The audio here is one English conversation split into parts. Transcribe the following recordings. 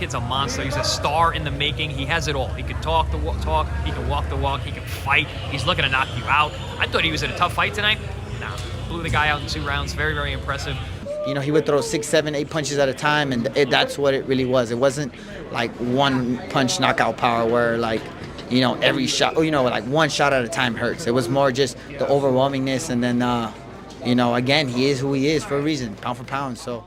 Kid's a monster. He's a star in the making. He has it all. He can talk the talk. He can walk the walk. He can fight. He's looking to knock you out. I thought he was in a tough fight tonight. Nah, blew the guy out in 2 rounds. Very, very impressive. You know, he would throw 6, 7, 8 punches at a time, and that's what it really was. It wasn't like one punch knockout power where like, you know, every shot, you know, like one shot at a time hurts. It was more just the overwhelmingness, and then, you know, again, he is who he is for a reason, pound for pound. So.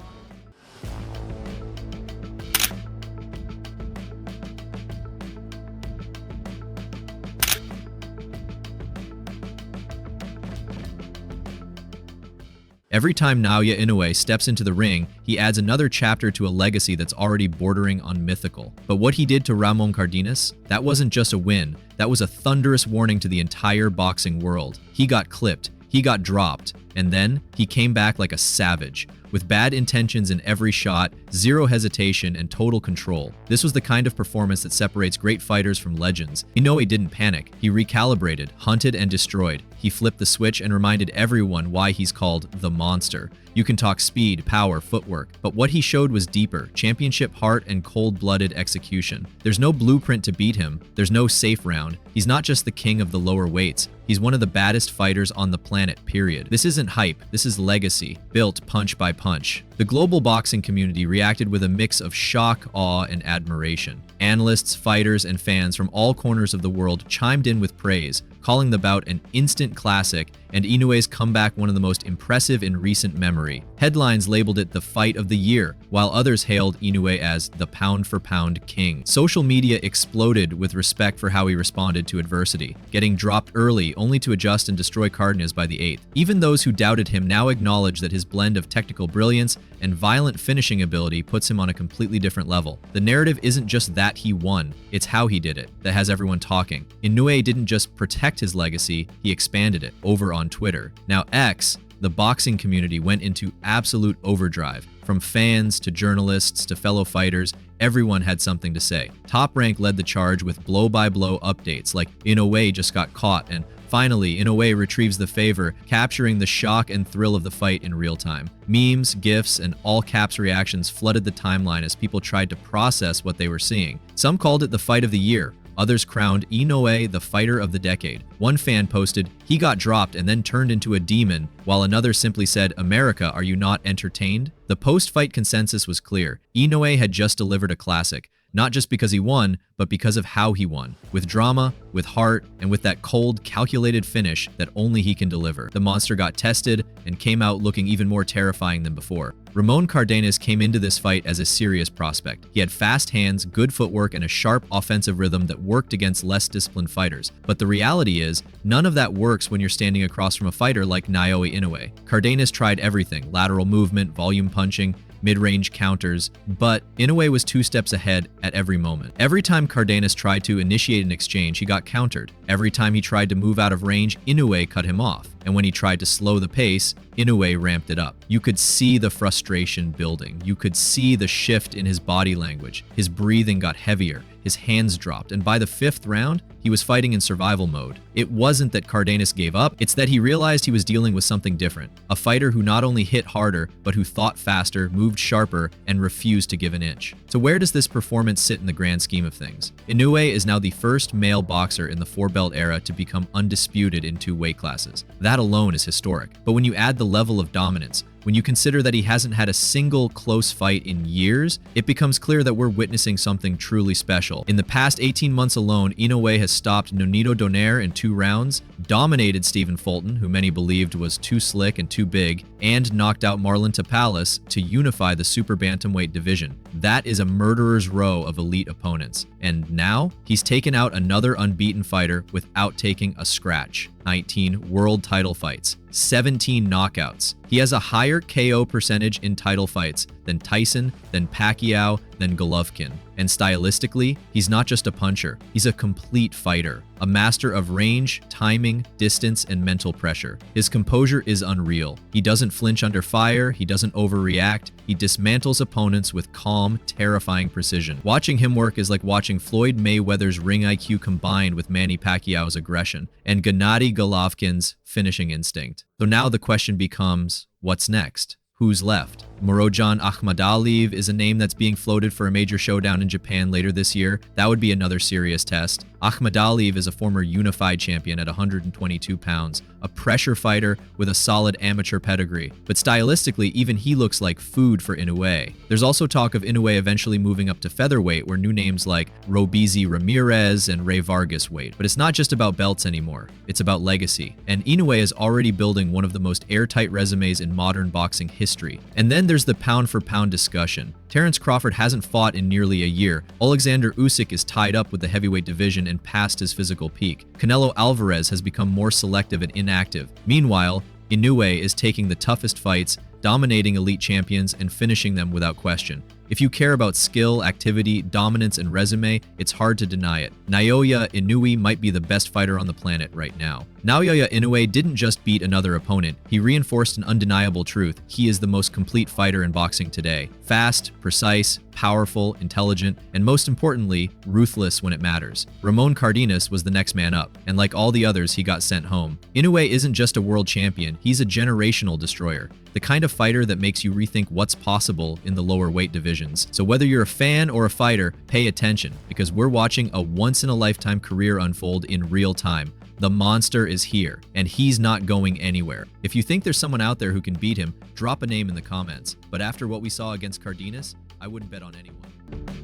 Every time Naoya Inoue steps into the ring, he adds another chapter to a legacy that's already bordering on mythical. But what he did to Ramon Cardenas, that wasn't just a win, that was a thunderous warning to the entire boxing world. He got clipped, he got dropped, and then he came back like a savage. With bad intentions in every shot, zero hesitation, and total control. This was the kind of performance that separates great fighters from legends. Inoue didn't panic. He recalibrated, hunted, and destroyed. He flipped the switch and reminded everyone why he's called the Monster. You can talk speed, power, footwork, but what he showed was deeper, championship heart and cold-blooded execution. There's no blueprint to beat him. There's no safe round. He's not just the king of the lower weights. He's one of the baddest fighters on the planet, period. This isn't hype. This is legacy, built punch by punch. The global boxing community reacted with a mix of shock, awe, and admiration. Analysts, fighters, and fans from all corners of the world chimed in with praise, calling the bout an instant classic and Inoue's comeback one of the most impressive in recent memory. Headlines labeled it the fight of the year, while others hailed Inoue as the pound-for-pound king. Social media exploded with respect for how he responded to adversity, getting dropped early only to adjust and destroy Cardenas by the 8th. Even those who doubted him now acknowledge that his blend of technical brilliance and violent finishing ability puts him on a completely different level. The narrative isn't just that he won, it's how he did it that has everyone talking. Inoue didn't just protect his legacy, he expanded it over on Twitter. Now X, the boxing community, went into absolute overdrive. From fans to journalists to fellow fighters, everyone had something to say. Top Rank led the charge with blow-by-blow updates like Inoue just got caught and finally, Inoue retrieves the favor, capturing the shock and thrill of the fight in real time. Memes, GIFs, and all-caps reactions flooded the timeline as people tried to process what they were seeing. Some called it the fight of the year. Others crowned Inoue the fighter of the decade. One fan posted, "He got dropped and then turned into a demon," while another simply said, "America, are you not entertained?" The post-fight consensus was clear. Inoue had just delivered a classic. Not just because he won, but because of how he won. With drama, with heart, and with that cold, calculated finish that only he can deliver. The monster got tested and came out looking even more terrifying than before. Ramon Cardenas came into this fight as a serious prospect. He had fast hands, good footwork, and a sharp offensive rhythm that worked against less disciplined fighters. But the reality is, none of that works when you're standing across from a fighter like Naoya Inoue. Cardenas tried everything: lateral movement, volume punching, mid-range counters, but Inoue was 2 steps ahead at every moment. Every time Cardenas tried to initiate an exchange, he got countered. Every time he tried to move out of range, Inoue cut him off. And when he tried to slow the pace, Inoue ramped it up. You could see the frustration building. You could see the shift in his body language. His breathing got heavier. His hands dropped, and by the 5th round, he was fighting in survival mode. It wasn't that Cardenas gave up, it's that he realized he was dealing with something different. A fighter who not only hit harder, but who thought faster, moved sharper, and refused to give an inch. So where does this performance sit in the grand scheme of things? Inoue is now the first male boxer in the 4-belt era to become undisputed in 2 weight classes. That alone is historic. But when you add the level of dominance, when you consider that he hasn't had a single close fight in years, it becomes clear that we're witnessing something truly special. In the past 18 months alone, Inoue has stopped Nonito Donaire in 2 rounds, dominated Stephen Fulton, who many believed was too slick and too big, and knocked out Marlon Tapales to unify the super bantamweight division. That is a murderer's row of elite opponents. And now, he's taken out another unbeaten fighter without taking a scratch. 19 world title fights, 17 knockouts. He has a higher KO percentage in title fights than Tyson, than Pacquiao, than Golovkin. And stylistically, he's not just a puncher, he's a complete fighter, a master of range, timing, distance, and mental pressure. His composure is unreal. He doesn't flinch under fire, he doesn't overreact, he dismantles opponents with calm, terrifying precision. Watching him work is like watching Floyd Mayweather's ring IQ combined with Manny Pacquiao's aggression, and Gennady Golovkin's finishing instinct. So now the question becomes, what's next? Who's left? Murodjan Akhmadaliyev is a name that's being floated for a major showdown in Japan later this year. That would be another serious test. Akhmadaliyev is a former unified champion at 122 pounds, a pressure fighter with a solid amateur pedigree. But stylistically, even he looks like food for Inoue. There's also talk of Inoue eventually moving up to featherweight, where new names like Robeisy Ramirez and Ray Vargas wait. But it's not just about belts anymore, it's about legacy. And Inoue is already building one of the most airtight resumes in modern boxing history. And then there's the pound-for-pound discussion. Terence Crawford hasn't fought in nearly a year. Alexander Usyk is tied up with the heavyweight division and past his physical peak. Canelo Alvarez has become more selective and inactive. Meanwhile, Inoue is taking the toughest fights, dominating elite champions and finishing them without question. If you care about skill, activity, dominance, and resume, it's hard to deny it. Naoya Inoue might be the best fighter on the planet right now. Naoya Inoue didn't just beat another opponent, he reinforced an undeniable truth. He is the most complete fighter in boxing today. Fast, precise, powerful, intelligent, and most importantly, ruthless when it matters. Ramon Cardenas was the next man up, and like all the others, he got sent home. Inoue isn't just a world champion, he's a generational destroyer. The kind of fighter that makes you rethink what's possible in the lower weight divisions. So whether you're a fan or a fighter, pay attention, because we're watching a once-in-a-lifetime career unfold in real time. The monster is here, and he's not going anywhere. If you think there's someone out there who can beat him, drop a name in the comments. But after what we saw against Cardenas, I wouldn't bet on anyone.